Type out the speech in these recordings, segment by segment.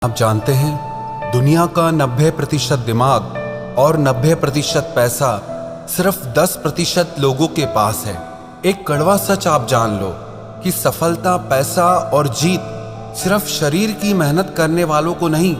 आप जानते हैं, दुनिया का 90% दिमाग और 90% पैसा सिर्फ 10% लोगों के पास है। एक कड़वा सच आप जान लो कि सफलता, पैसा और जीत सिर्फ शरीर की मेहनत करने वालों को नहीं,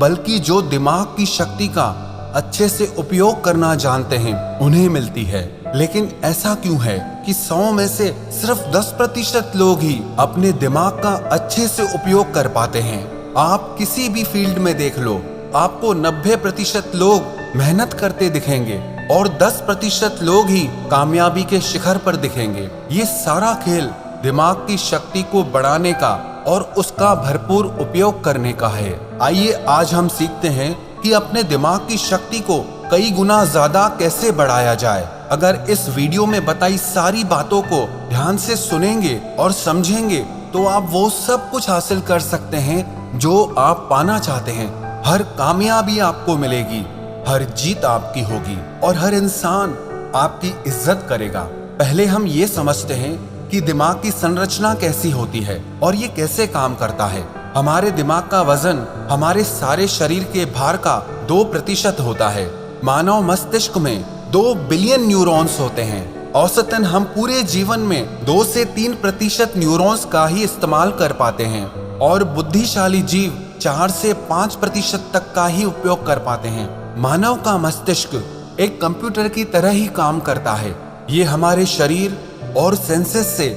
बल्कि जो दिमाग की शक्ति का अच्छे से उपयोग करना जानते हैं उन्हें मिलती है। लेकिन ऐसा क्यों है कि 100 में से सिर्फ 10% लोग ही अपने दिमाग का अच्छे से उपयोग कर पाते हैं। आप किसी भी फील्ड में देख लो, आपको 90% लोग मेहनत करते दिखेंगे और 10% लोग ही कामयाबी के शिखर पर दिखेंगे। ये सारा खेल दिमाग की शक्ति को बढ़ाने का और उसका भरपूर उपयोग करने का है। आइए आज हम सीखते हैं कि अपने दिमाग की शक्ति को कई गुना ज्यादा कैसे बढ़ाया जाए। अगर इस वीडियो में बताई सारी बातों को ध्यान से सुनेंगे और समझेंगे तो आप वो सब कुछ हासिल कर सकते हैं जो आप पाना चाहते हैं। हर कामयाबी आपको मिलेगी, हर जीत आपकी होगी और हर इंसान आपकी इज्जत करेगा। पहले हम ये समझते हैं कि दिमाग की संरचना कैसी होती है और ये कैसे काम करता है। हमारे दिमाग का वजन हमारे सारे शरीर के भार का 2% होता है। मानव मस्तिष्क में 2 बिलियन न्यूरॉन्स होते हैं। औसतन हम पूरे जीवन में 2 से 3% न्यूरॉन्स का ही इस्तेमाल कर पाते हैं और बुद्धिशाली जीव 4 से 5% तक का ही उपयोग कर पाते हैं। मानव का मस्तिष्क एक कंप्यूटर की तरह ही काम करता है। ये हमारे शरीर और सेंसेस से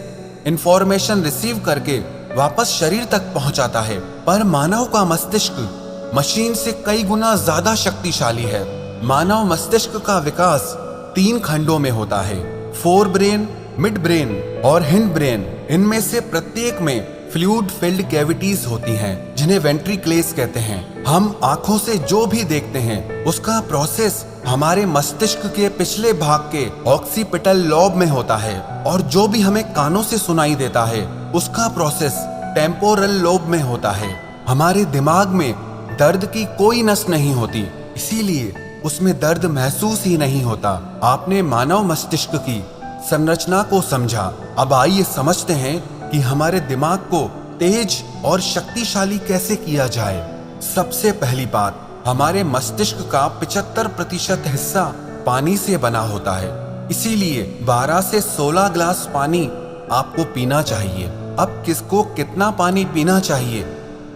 इंफॉर्मेशन रिसीव करके वापस शरीर तक पहुंचाता है। पर मानव का मस्तिष्क मशीन से कई गुना ज्यादा शक्तिशाली है। मानव मस्तिष्क का विकास 3 खंडों में होता है, फोर ब्रेन, मिड ब्रेन और हिंड ब्रेन। इनमें से प्रत्येक में फ्लूइड फिल्ड कैविटीज होती हैं, जिन्हें वेंट्रिकल्स कहते हैं। हम आंखों से जो भी देखते हैं उसका प्रोसेस हमारे मस्तिष्क के पिछले भाग के ऑक्सीपिटल लॉब में होता है और जो भी हमें कानों से सुनाई देता है उसका प्रोसेस टेम्पोरल लॉब में होता है। हमारे दिमाग में दर्द की कोई नस नहीं होती, इसीलिए उसमें दर्द महसूस ही नहीं होता। आपने मानव मस्तिष्क की संरचना को समझा। अब आइए समझते हैं कि हमारे दिमाग को तेज और शक्तिशाली कैसे किया जाए। सबसे पहली बात, हमारे मस्तिष्क का 75% हिस्सा पानी से बना होता है, इसीलिए 12 से 16 गिलास पानी आपको पीना चाहिए। अब किसको कितना पानी पीना चाहिए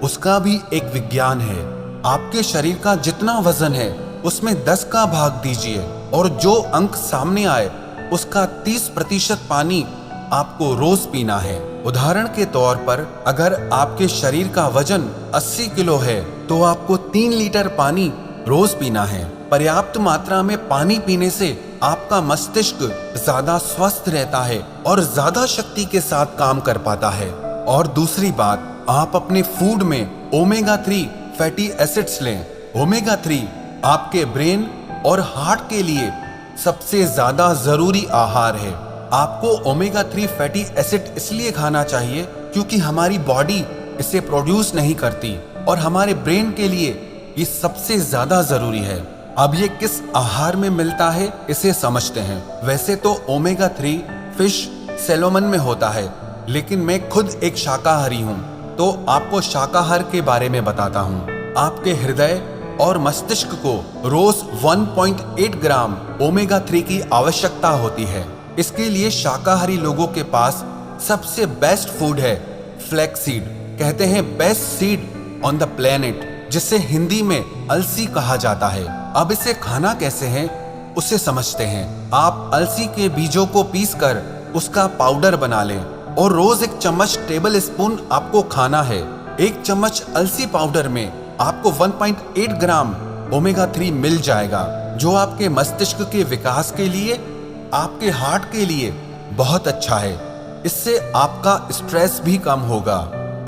उसका भी एक विज्ञान है। आपके शरीर का जितना वजन है उसमें 10 का भाग दीजिए और जो अंक सामने आए उसका 30% पानी आपको रोज पीना है। उदाहरण के तौर पर अगर आपके शरीर का वजन 80 किलो है तो आपको 3 लीटर पानी रोज पीना है। पर्याप्त मात्रा में पानी पीने से आपका मस्तिष्क ज्यादा स्वस्थ रहता है और ज्यादा शक्ति के साथ काम कर पाता है। और दूसरी बात, आप अपने फूड में ओमेगा 3 फैटी एसिड्स लें। ओमेगा 3 आपके ब्रेन और हार्ट के लिए सबसे ज्यादा जरूरी आहार है। आपको ओमेगा 3 फैटी एसिड इसलिए खाना चाहिए क्योंकि हमारी बॉडी इसे प्रोड्यूस नहीं करती और हमारे ब्रेन के लिए ये सबसे ज्यादा जरूरी है। अब ये किस आहार में मिलता है इसे समझते हैं। वैसे तो ओमेगा 3 फिश, सैल्मन में होता है, लेकिन मैं खुद एक शाकाहारी हूँ तो आपको शाकाहार के बारे में बताता हूँ। आपके हृदय और मस्तिष्क को रोज 1.8 ग्राम ओमेगा 3 की आवश्यकता होती है। इसके लिए शाकाहारी लोगों के पास सबसे बेस्ट फूड है फ्लैक्स सीड। कहते हैं best seed on the planet, जिसे हिंदी में अलसी कहा जाता है। अब इसे खाना कैसे है उसे समझते हैं। आप अलसी के बीजों को पीसकर उसका पाउडर बना लें और रोज 1 चम्मच टेबल स्पून आपको खाना है। 1 चम्मच अलसी पाउडर में आपको 1.8 ग्राम ओमेगा 3 मिल जाएगा, जो आपके मस्तिष्क के विकास के लिए, आपके हार्ट के लिए बहुत अच्छा है। इससे आपका स्ट्रेस भी कम होगा।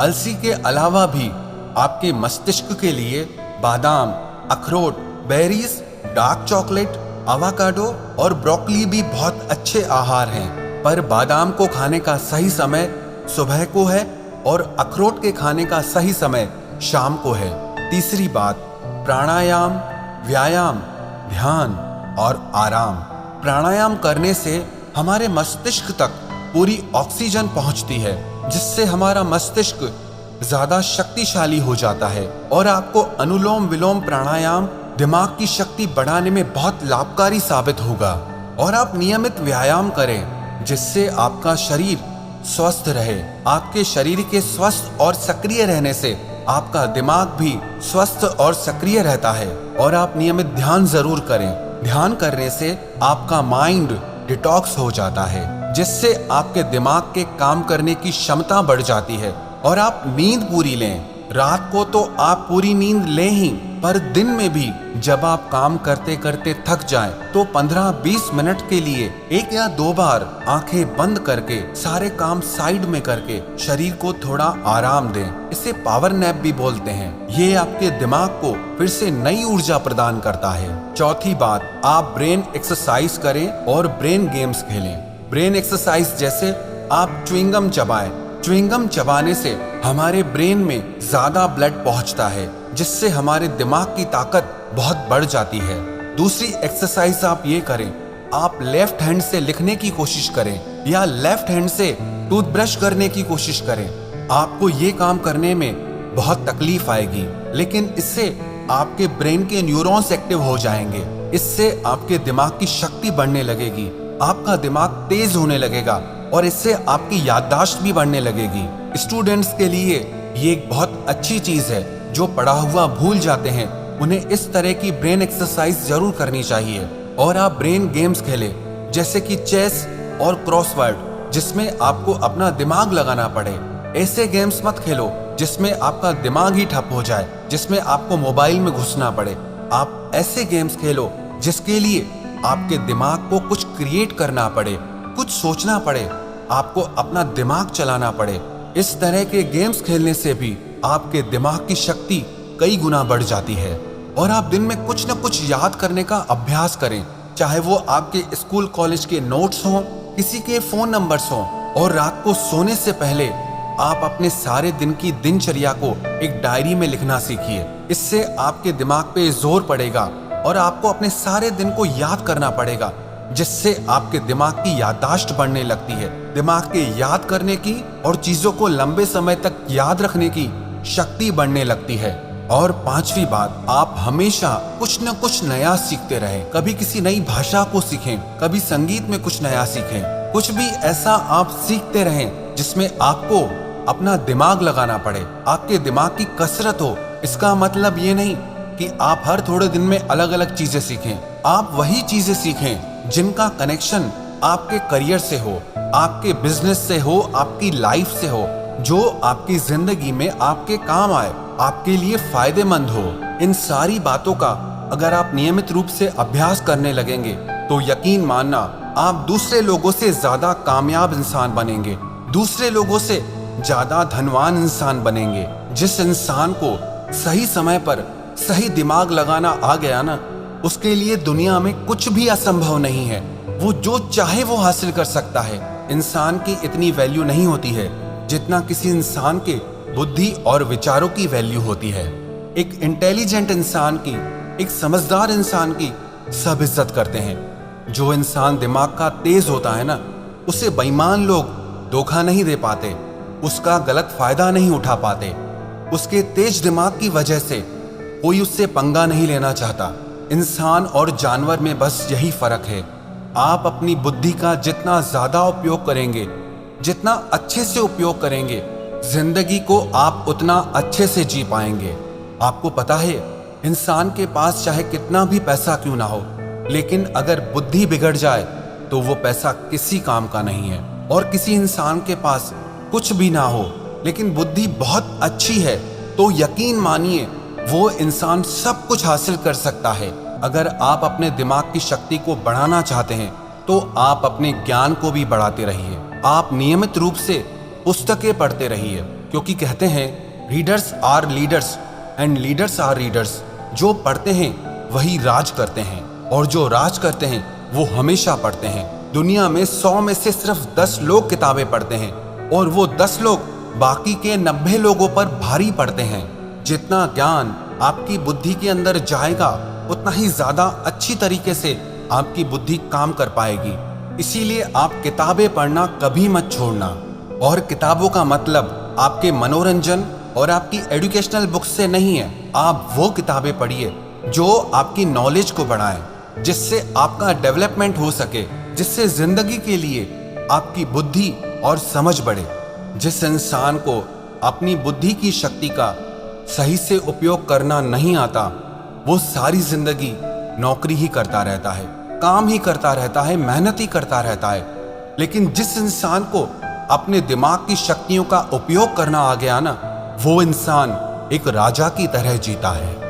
अलसी के अलावा भी आपके मस्तिष्क के लिए बादाम, अखरोट, बेरीज, डार्क चॉकलेट, एवोकाडो और ब्रोकली भी बहुत अच्छे आहार हैं। पर बादाम को खाने का सही समय सुबह को है और अखरोट के खाने का सही समय शाम को है। तीसरी बात, प्राणायाम, व्यायाम, ध्यान और आराम। प्राणायाम करने से हमारे मस्तिष्क तक पूरी ऑक्सीजन पहुंचती है, जिससे हमारा मस्तिष्क ज्यादा शक्तिशाली हो जाता है और आपको अनुलोम विलोम प्राणायाम दिमाग की शक्ति बढ़ाने में बहुत लाभकारी साबित होगा। और आप नियमित व्यायाम करें जिससे आपका शरीर स्वस्थ रहे। आपके शरीर के स्वस्थ और सक्रिय रहने से आपका दिमाग भी स्वस्थ और सक्रिय रहता है। और आप नियमित ध्यान जरूर करें। ध्यान करने से आपका माइंड डिटॉक्स हो जाता है जिससे आपके दिमाग के काम करने की क्षमता बढ़ जाती है। और आप नींद पूरी लें। रात को तो आप पूरी नींद लें ही, पर दिन में भी जब आप काम करते करते थक जाएं तो 15-20 मिनट के लिए 1 या 2 बार आंखें बंद करके सारे काम साइड में करके शरीर को थोड़ा आराम दें। इसे पावर नैप भी बोलते हैं। ये आपके दिमाग को फिर से नई ऊर्जा प्रदान करता है। चौथी बात, आप ब्रेन एक्सरसाइज करें और ब्रेन गेम्स खेलें। ब्रेन एक्सरसाइज जैसे आप च्युइंगम चबाएं। च्युइंगम चबाने से हमारे ब्रेन में ज्यादा ब्लड पहुंचता है जिससे हमारे दिमाग की ताकत बहुत बढ़ जाती है। दूसरी एक्सरसाइज आप ये करें, आप लेफ्ट हैंड से लिखने की कोशिश करें या लेफ्ट हैंड से टूथब्रश करने की कोशिश करें। आपको ये काम करने में बहुत तकलीफ आएगी, लेकिन इससे आपके ब्रेन के न्यूरॉन्स एक्टिव हो जाएंगे। इससे आपके दिमाग की शक्ति बढ़ने लगेगी, आपका दिमाग तेज होने लगेगा और इससे आपकी याददाश्त भी बढ़ने लगेगी। स्टूडेंट्स के लिए ये एक बहुत अच्छी चीज है। जो पढ़ा हुआ भूल जाते हैं उन्हें इस तरह की ब्रेन एक्सरसाइज जरूर करनी चाहिए। और आप ब्रेन गेम्स खेलें जैसे कि चेस और क्रॉसवर्ड जिसमें आपको अपना दिमाग लगाना पड़े। ऐसे गेम्स मत खेलो जिसमें आपका दिमाग ही ठप हो जाए, जिसमें आपको मोबाइल में घुसना पड़े। आप ऐसे गेम्स खेलो जिसके लिए आपके दिमाग को कुछ क्रिएट करना पड़े, कुछ सोचना पड़े, आपको अपना दिमाग चलाना पड़े। इस तरह के गेम्स खेलने से भी आपके दिमाग की शक्ति कई गुना बढ़ जाती है। और आप दिन में कुछ न कुछ याद करने का अभ्यास करें, चाहे वो आपके स्कूल कॉलेज के नोट्स हों, किसी के फोन नंबर्स हों। और रात को सोने से पहले आप अपने सारे दिन की दिनचर्या को एक डायरी में लिखना सीखिए। इससे आपके दिमाग पे जोर पड़ेगा और आपको अपने सारे दिन को याद करना पड़ेगा, जिससे आपके दिमाग की याददाश्त बढ़ने लगती है। दिमाग के याद करने की और चीजों को लंबे समय तक याद रखने की शक्ति बढ़ने लगती है। और पांचवी बात, आप हमेशा कुछ न कुछ नया सीखते रहें। कभी किसी नई भाषा को सीखें, कभी संगीत में कुछ नया सीखें। कुछ भी ऐसा आप सीखते रहें जिसमें आपको अपना दिमाग लगाना पड़े, आपके दिमाग की कसरत हो। इसका मतलब ये नहीं कि आप हर थोड़े दिन में अलग अलग चीजें सीखें। आप वही चीजें सीखें जिनका कनेक्शन आपके करियर से हो, आपके बिजनेस से हो, आपकी लाइफ से हो, जो आपकी जिंदगी में आपके काम आए, आपके लिए फायदेमंद हो। इन सारी बातों का अगर आप नियमित रूप से अभ्यास करने लगेंगे तो यकीन मानना आप दूसरे लोगों से ज्यादा कामयाब इंसान बनेंगे, दूसरे लोगों से ज्यादा धनवान इंसान बनेंगे। जिस इंसान को सही समय पर सही दिमाग लगाना आ गया ना, उसके लिए दुनिया में कुछ भी असंभव नहीं है। वो जो चाहे वो हासिल कर सकता है। इंसान की इतनी वैल्यू नहीं होती है जितना किसी इंसान के बुद्धि और विचारों की वैल्यू होती है। एक इंटेलिजेंट इंसान की, एक समझदार इंसान की सब इज्जत करते हैं। जो इंसान दिमाग का तेज होता है ना, उसे बेईमान लोग धोखा नहीं दे पाते, उसका गलत फायदा नहीं उठा पाते। उसके तेज दिमाग की वजह से कोई उससे पंगा नहीं लेना चाहता। इंसान और जानवर में बस यही फर्क है। आप अपनी बुद्धि का जितना ज्यादा उपयोग करेंगे, जितना अच्छे से उपयोग करेंगे, जिंदगी को आप उतना अच्छे से जी पाएंगे। आपको पता है, इंसान के पास चाहे कितना भी पैसा क्यों ना हो, लेकिन अगर बुद्धि बिगड़ जाए तो वो पैसा किसी काम का नहीं है। और किसी इंसान के पास कुछ भी ना हो लेकिन बुद्धि बहुत अच्छी है तो यकीन मानिए वो इंसान सब कुछ हासिल कर सकता है। अगर आप अपने दिमाग की शक्ति को बढ़ाना चाहते हैं तो आप अपने ज्ञान को भी बढ़ाते रहिए। आप नियमित रूप से पुस्तकें पढ़ते रहिए, क्योंकि कहते हैं readers are leaders and leaders are readers. जो पढ़ते हैं वही राज करते हैं और जो राज करते हैं वो हमेशा पढ़ते हैं। दुनिया में 100 में से सिर्फ 10 लोग किताबें पढ़ते हैं और वो 10 लोग बाकी के 90 लोगों पर भारी पड़ते हैं। जितना ज्ञान आपकी बुद्धि के अंदर जाएगा उतना ही ज्यादा अच्छी तरीके से आपकी बुद्धि काम कर पाएगी। इसीलिए आप किताबें पढ़ना कभी मत छोड़ना। और किताबों का मतलब आपके मनोरंजन और आपकी एजुकेशनल बुक्स से नहीं है। आप वो किताबें पढ़िए जो आपकी नॉलेज को बढ़ाएं, जिससे आपका डेवलपमेंट हो सके, जिससे जिंदगी के लिए आपकी बुद्धि और समझ बढ़े। जिस इंसान को अपनी बुद्धि की शक्ति का सही से उपयोग करना नहीं आता, वो सारी जिंदगी नौकरी ही करता रहता है, काम ही करता रहता है, मेहनत ही करता रहता है। लेकिन जिस इंसान को अपने दिमाग की शक्तियों का उपयोग करना आ गया ना, वो इंसान एक राजा की तरह जीता है।